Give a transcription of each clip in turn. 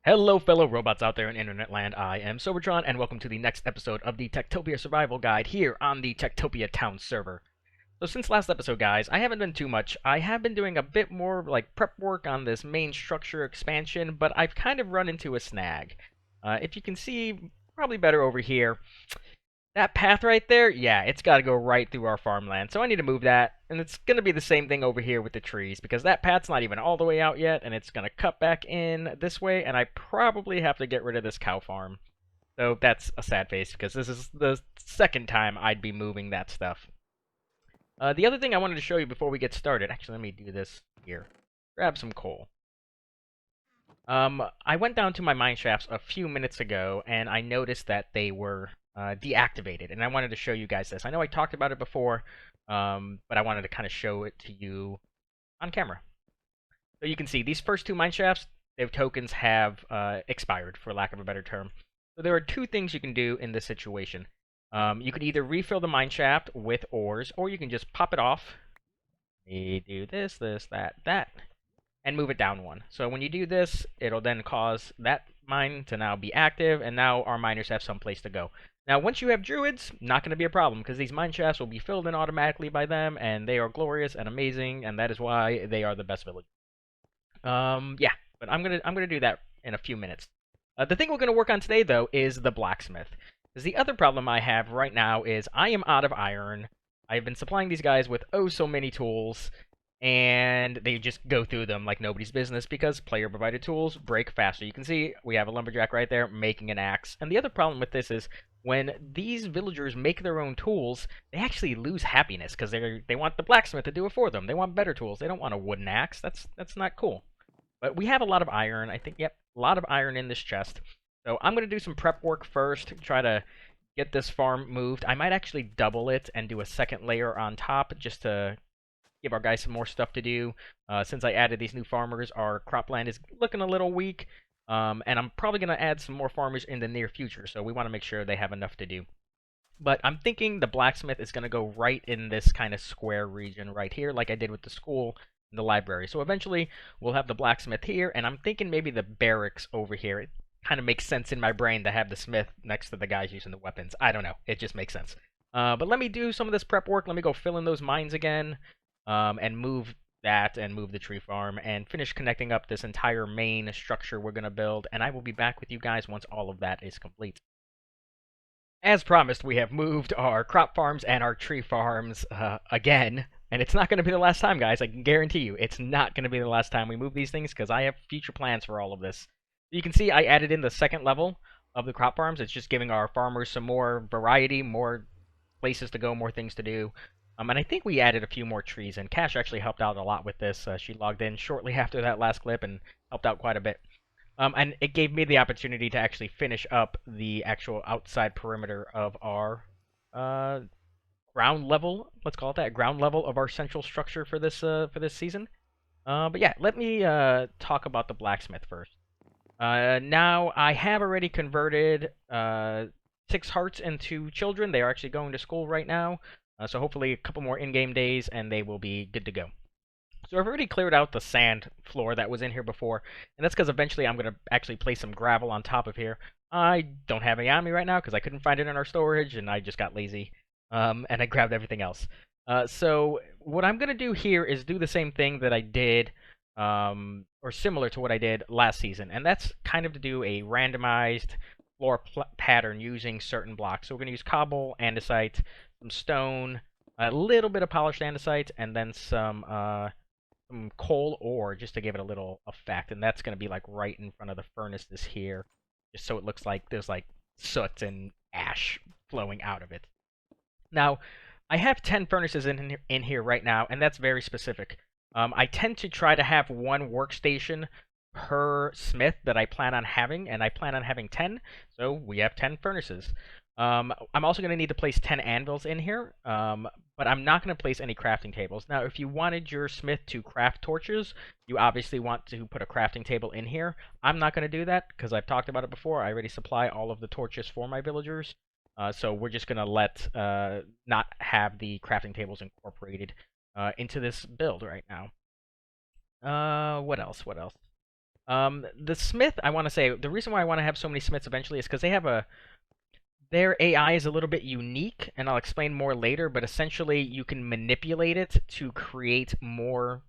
Hello, fellow robots out there in internet land. I am Sobertron, and welcome to the next episode of the TekTopia Survival Guide here on the TekTopia Town server. So since last episode, guys, I haven't done too much. I have been doing a bit more like prep work on this main structure expansion, but I've kind of run into a snag. If you can see, probably better over here. That path right there, yeah, it's got to go right through our farmland. So I need to move that, and it's going to be the same thing over here with the trees, because that path's not even all the way out yet, and it's going to cut back in this way, and I probably have to get rid of this cow farm. So that's a sad face, because this is the second time I'd be moving that stuff. The other thing I wanted to show you before we get started, actually let me do this here. Grab some coal. I went down to my mine shafts a few minutes ago, and I noticed that they were deactivated, and I wanted to show you guys this. I know I talked about it before, but I wanted to kind of show it to you on camera. So you can see these first two mine shafts, their tokens have expired, for lack of a better term. So there are two things you can do in this situation. You can either refill the mine shaft with ores, or you can just pop it off. You do this, that, and move it down one. So when you do this, it'll then cause that mine to now be active, and now our miners have some place to go. Now, once you have druids, not going to be a problem, because these mine shafts will be filled in automatically by them, and they are glorious and amazing, and that is why they are the best village. Yeah, but I'm gonna do that in a few minutes. The thing we're gonna work on today, though, is the blacksmith. Because the other problem I have right now is I am out of iron. I've been supplying these guys with oh so many tools, and they just go through them like nobody's business because player-provided tools break faster. You can see we have a lumberjack right there making an axe. And the other problem with this is when these villagers make their own tools, they actually lose happiness because they want the blacksmith to do it for them. They want better tools. They don't want a wooden axe. That's not cool. But we have a lot of iron. I think, yep, a lot of iron in this chest. So I'm going to do some prep work first, try to get this farm moved. I might actually double it and do a second layer on top just to give our guys some more stuff to do. Since I added these new farmers, our cropland is looking a little weak, and I'm probably going to add some more farmers in the near future, so we want to make sure they have enough to do. But I'm thinking the blacksmith is going to go right in this kind of square region right here, like I did with the school and the library. So eventually, we'll have the blacksmith here, and I'm thinking maybe the barracks over here. It kind of makes sense in my brain to have the smith next to the guys using the weapons. I don't know. It just makes sense. But let me do some of this prep work. Let me go fill in those mines again. And move that and move the tree farm and finish connecting up this entire main structure we're going to build, and I will be back with you guys once all of that is complete. As promised, we have moved our crop farms and our tree farms again, and it's not going to be the last time, guys. I can guarantee you it's not going to be the last time we move these things because I have future plans for all of this. You can see I added in the second level of the crop farms. It's just giving our farmers some more variety, more places to go, more things to do. And I think we added a few more trees, and Cash actually helped out a lot with this. She logged in shortly after that last clip and helped out quite a bit. And it gave me the opportunity to actually finish up the actual outside perimeter of our ground level, let's call it that, ground level of our central structure for this season. But yeah, let me talk about the blacksmith first. Now, I have already converted 6 hearts into children. They are actually going to school right now. So hopefully a couple more in-game days, and they will be good to go. So I've already cleared out the sand floor that was in here before, and that's because eventually I'm going to actually place some gravel on top of here. I don't have any on me right now because I couldn't find it in our storage, and I just got lazy, and I grabbed everything else. So what I'm going to do here is do the same thing that I did, or similar to what I did last season, and that's kind of to do a randomized floor pattern using certain blocks. So we're going to use cobble, andesite, some stone, a little bit of polished andesite, and then some coal ore just to give it a little effect. And that's going to be like right in front of the furnaces here, just so it looks like there's like soot and ash flowing out of it. Now, I have 10 furnaces in here right now, and that's very specific. I tend to try to have one workstation per smith that I plan on having, and I plan on having 10, so we have 10 furnaces. I'm also going to need to place 10 anvils in here, but I'm not going to place any crafting tables. Now, if you wanted your smith to craft torches, you obviously want to put a crafting table in here. I'm not going to do that because I've talked about it before. I already supply all of the torches for my villagers, so we're just going to let not have the crafting tables incorporated into this build right now. What else? The smith, I want to say, the reason why I want to have so many smiths eventually is because they have their AI is a little bit unique, and I'll explain more later, but essentially you can manipulate it to create more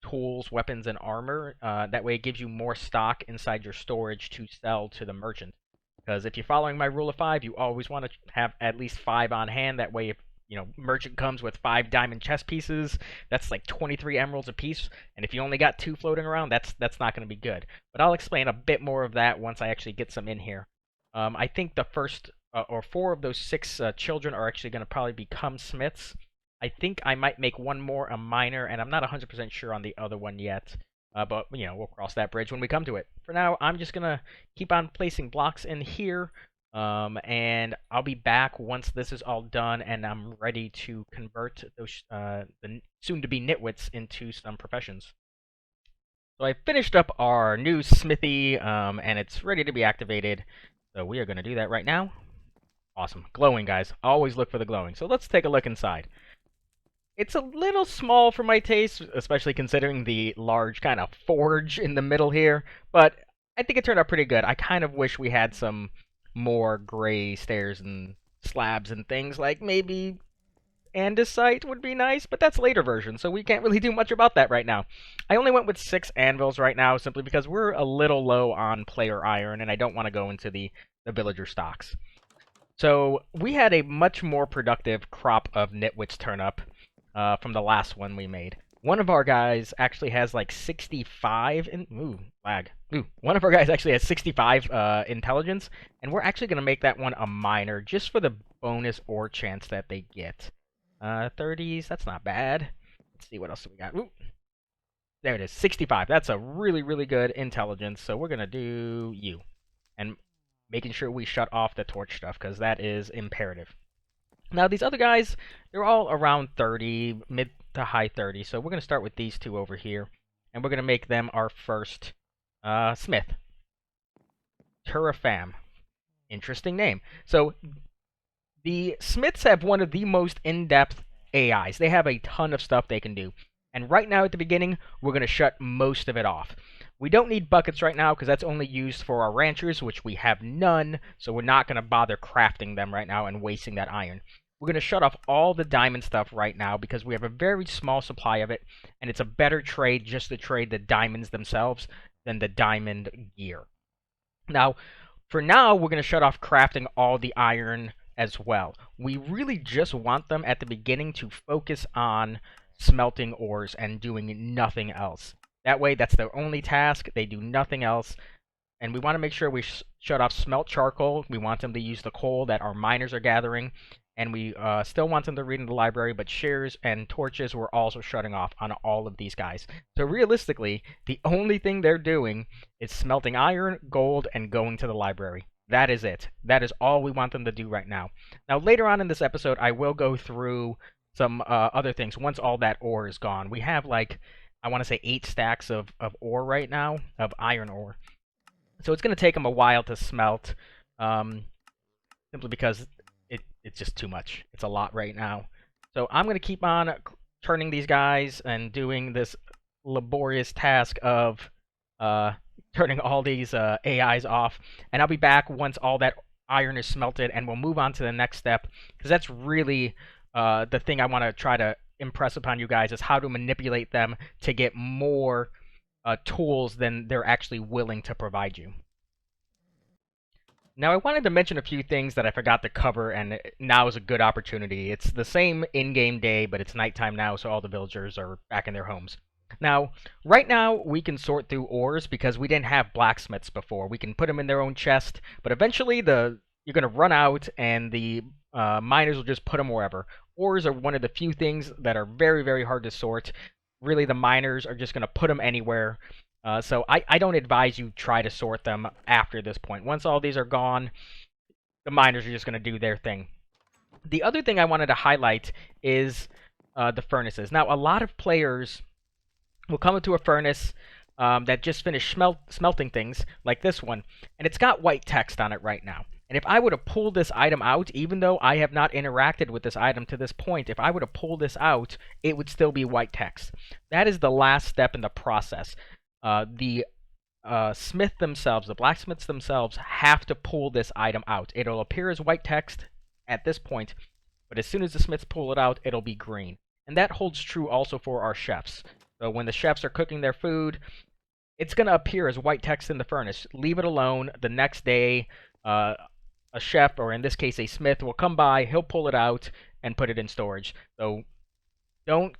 tools, weapons, and armor. That way it gives you more stock inside your storage to sell to the merchant. Because if you're following my rule of 5, you always want to have at least 5 on hand. That way, if merchant comes with 5 diamond chest pieces, that's like 23 emeralds a piece. And if you only got 2 floating around, that's not going to be good. But I'll explain a bit more of that once I actually get some in here. I think the first or 4 of those 6 children are actually going to probably become smiths. I think I might make one more a miner, and I'm not 100% sure on the other one yet. But, we'll cross that bridge when we come to it. For now, I'm just going to keep on placing blocks in here, and I'll be back once this is all done, and I'm ready to convert those the soon-to-be nitwits into some professions. So I finished up our new smithy, and it's ready to be activated. So we are going to do that right now. Awesome. Glowing, guys. Always look for the glowing. So let's take a look inside. It's a little small for my taste, especially considering the large kind of forge in the middle here, but I think it turned out pretty good. I kind of wish we had some more gray stairs and slabs and things, like maybe andesite would be nice, but that's later version, so we can't really do much about that right now. I only went with 6 anvils right now, simply because we're a little low on player iron, and I don't want to go into the villager stocks. So we had a much more productive crop of nitwits turn up. From the last one we made. One of our guys actually has like 65 one of our guys actually has 65 intelligence, and we're actually going to make that one a miner just for the bonus ore chance that they get. 30s, that's not bad. Let's see what else we got. Ooh. There it is, 65. That's a really, really good intelligence, so we're going to do you. And making sure we shut off the torch stuff, because that is imperative. Now, these other guys, they're all around 30, mid to high 30, so we're going to start with these 2 over here, and we're going to make them our first smith. Turafam. Interesting name. So, the smiths have one of the most in-depth AIs. They have a ton of stuff they can do. And right now at the beginning, we're going to shut most of it off. We don't need buckets right now because that's only used for our ranchers, which we have none, so we're not going to bother crafting them right now and wasting that iron. We're going to shut off all the diamond stuff right now because we have a very small supply of it, and it's a better trade just to trade the diamonds themselves than the diamond gear. Now, for now, we're going to shut off crafting all the iron as well. We really just want them at the beginning to focus on smelting ores and doing nothing else. That way, that's their only task. They do nothing else. And we want to make sure we shut off smelt charcoal. We want them to use the coal that our miners are gathering. And we still want them to read in the library, but shears and torches we're also shutting off on all of these guys. So realistically, the only thing they're doing is smelting iron, gold, and going to the library. That is it. That is all we want them to do right now. Now, later on in this episode, I will go through some other things once all that ore is gone. We have, like, I want to say 8 stacks of ore right now, of iron ore. So it's going to take them a while to smelt, simply because it's just too much. It's a lot right now. So I'm going to keep on turning these guys and doing this laborious task of turning all these AIs off. And I'll be back once all that iron is smelted, and we'll move on to the next step, because that's really the thing I want to try to impress upon you guys, is how to manipulate them to get more tools than they're actually willing to provide you. Now, I wanted to mention a few things that I forgot to cover, and now is a good opportunity. It's the same in-game day, but it's nighttime now, so all the villagers are back in their homes. Now, right now, we can sort through ores because we didn't have blacksmiths before. We can put them in their own chest, but eventually you're going to run out, and the miners will just put them wherever. Ores are one of the few things that are very, very hard to sort. Really, the miners are just going to put them anywhere. So I don't advise you try to sort them after this point. Once all these are gone, the miners are just going to do their thing. The other thing I wanted to highlight is the furnaces. Now, a lot of players will come into a furnace that just finished smelting things, like this one, and it's got white text on it right now. And if I were to pull this item out, even though I have not interacted with this item to this point, if I were to pull this out, it would still be white text. That is the last step in the process. The smith themselves, the blacksmiths themselves, have to pull this item out. It'll appear as white text at this point, but as soon as the smiths pull it out, it'll be green. And that holds true also for our chefs. So when the chefs are cooking their food, it's going to appear as white text in the furnace. Leave it alone. The next day, a chef, or in this case a smith, will come by, he'll pull it out, and put it in storage. So don't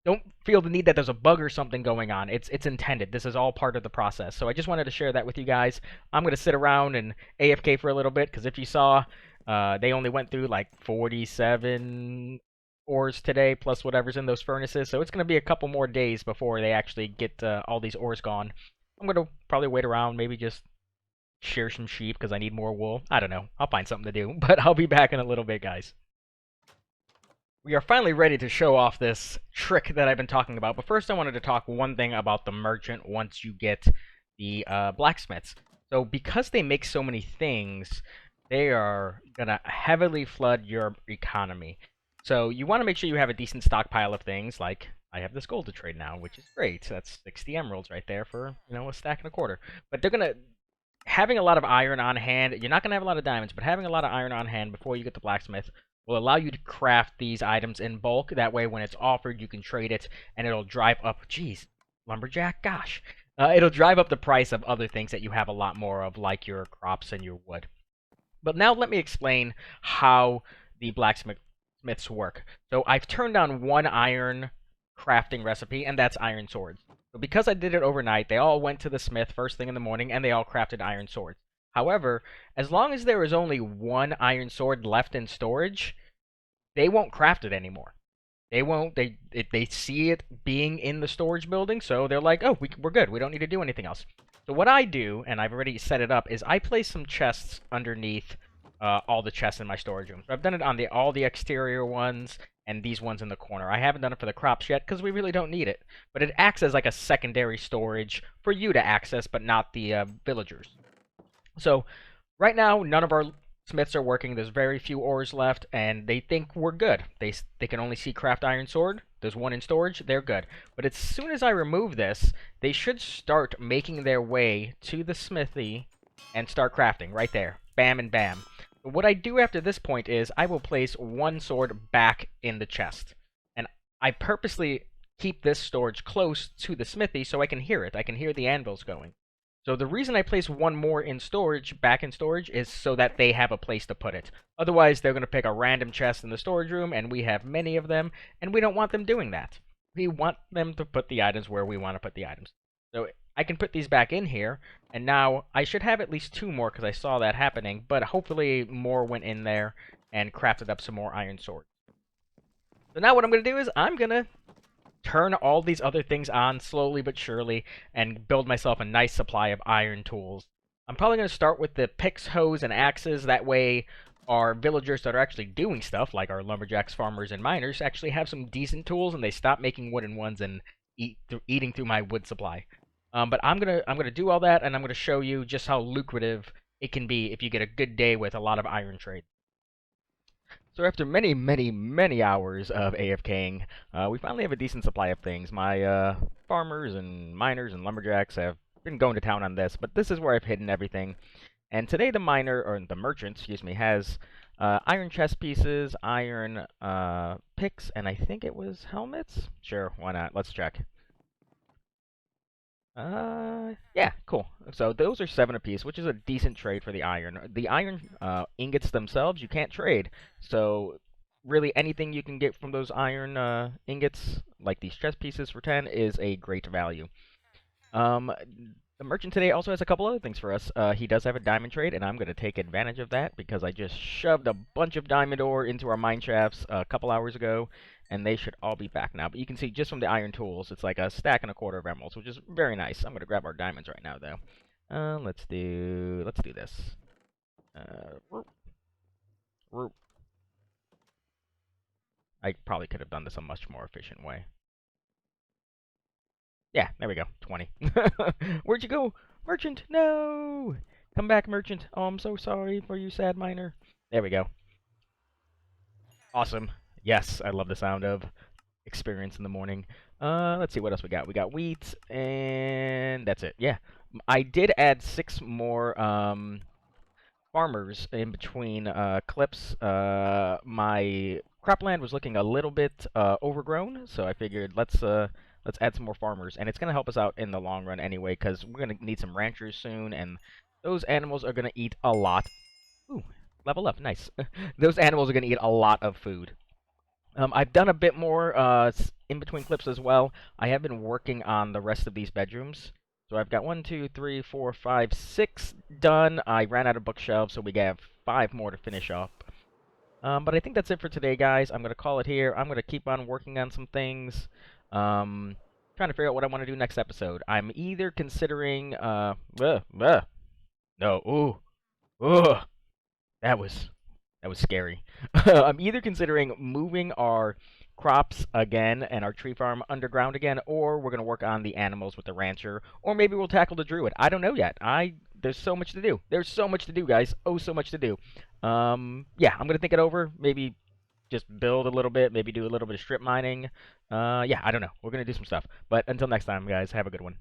don't feel the need that there's a bug or something going on. It's intended. This is all part of the process. So I just wanted to share that with you guys. I'm going to sit around and AFK for a little bit, because if you saw, they only went through like 47 ores today, plus whatever's in those furnaces. So it's going to be a couple more days before they actually get all these ores gone. I'm going to probably wait around, maybe just shear some sheep because I need more wool. I don't know. I'll find something to do. But I'll be back in a little bit, guys. We are finally ready to show off this trick that I've been talking about, but first I wanted to talk one thing about the merchant once you get the blacksmiths. So because they make so many things, they are going to heavily flood your economy. So you want to make sure you have a decent stockpile of things, like I have this gold to trade now, which is great. That's 60 emeralds right there for, a stack and a quarter. But they're going to, having a lot of iron on hand, you're not going to have a lot of diamonds, but having a lot of iron on hand before you get the blacksmith will allow you to craft these items in bulk. That way, when it's offered, you can trade it, and it'll drive up, geez, lumberjack, gosh. It'll drive up the price of other things that you have a lot more of, like your crops and your wood. But now let me explain how the blacksmiths work. So I've turned on one iron crafting recipe, and that's iron swords. So because I did it overnight, they all went to the smith first thing in the morning, and they all crafted iron swords. However, as long as there is only one iron sword left in storage, they won't craft it anymore. They won't. They see it being in the storage building, so they're like, oh, we're good. We don't need to do anything else. So what I do, and I've already set it up, is I place some chests underneath all the chests in my storage room. So I've done it on all the exterior ones and these ones in the corner. I haven't done it for the crops yet because we really don't need it. But it acts as like a secondary storage for you to access, but not the villagers. So right now, none of our smiths are working. There's very few ores left, and they think we're good. They can only see craft iron sword. There's one in storage. They're good. But as soon as I remove this, they should start making their way to the smithy and start crafting right there. Bam and bam. But what I do after this point is I will place one sword back in the chest. And I purposely keep this storage close to the smithy so I can hear it. I can hear the anvils going. So the reason I place one more in storage, back in storage, is so that they have a place to put it. Otherwise, they're going to pick a random chest in the storage room, and we have many of them, and we don't want them doing that. We want them to put the items where we want to put the items. So I can put these back in here, and now I should have at least two more because I saw that happening, but hopefully more went in there and crafted up some more iron swords. So now what I'm going to do is I'm going to turn all these other things on slowly but surely and build myself a nice supply of iron tools. I'm probably going to start with the picks, hoes, and axes. That way our villagers that are actually doing stuff, like our lumberjacks, farmers, and miners, actually have some decent tools and they stop making wooden ones and eating through my wood supply. But I'm gonna do all that, and I'm gonna show you just how lucrative it can be if you get a good day with a lot of iron trade. So after many, many, many hours of AFKing, we finally have a decent supply of things. My farmers and miners and lumberjacks have been going to town on this, but this is where I've hidden everything. And today the merchant, excuse me, has iron chest pieces, iron picks, and I think it was helmets? Sure, why not? Let's check. Yeah, cool. So those are 7 apiece, which is a decent trade for the iron. The iron ingots themselves, you can't trade. So really anything you can get from those iron ingots, like these chest pieces for 10, is a great value. The merchant today also has a couple other things for us. He does have a diamond trade, and I'm going to take advantage of that because I just shoved a bunch of diamond ore into our mine shafts a couple hours ago, and they should all be back now. But you can see just from the iron tools, it's like a stack and a quarter of emeralds, which is very nice. I'm going to grab our diamonds right now, though. Let's do this. I probably could have done this a much more efficient way. Yeah, there we go. 20. Where'd you go? Merchant, no! Come back, merchant. Oh, I'm so sorry for you, sad miner. There we go. Awesome. Yes, I love the sound of experience in the morning. Let's see what else we got. We got wheat, and that's it. Yeah, I did add 6 more farmers in between clips. My cropland was looking a little bit overgrown, so I figured let's add some more farmers, and it's gonna help us out in the long run anyway, because we're gonna need some ranchers soon, and those animals are gonna eat a lot. Ooh, level up, nice. Those animals are gonna eat a lot of food. I've done a bit more in between clips as well. I have been working on the rest of these bedrooms. So I've got 1, 2, 3, 4, 5, 6 done. I ran out of bookshelves, so we have 5 more to finish up. But I think that's it for today, guys. I'm going to call it here. I'm going to keep on working on some things. Trying to figure out what I want to do next episode. I'm either considering... no, ooh, ooh. That was scary. I'm either considering moving our crops again and our tree farm underground again, or we're gonna work on the animals with the rancher, or maybe we'll tackle the druid. I don't know yet. There's so much to do. There's so much to do, guys. Oh, so much to do. Yeah, I'm gonna think it over. Maybe just build a little bit. Maybe do a little bit of strip mining. Yeah, I don't know. We're gonna do some stuff. But until next time, guys, have a good one.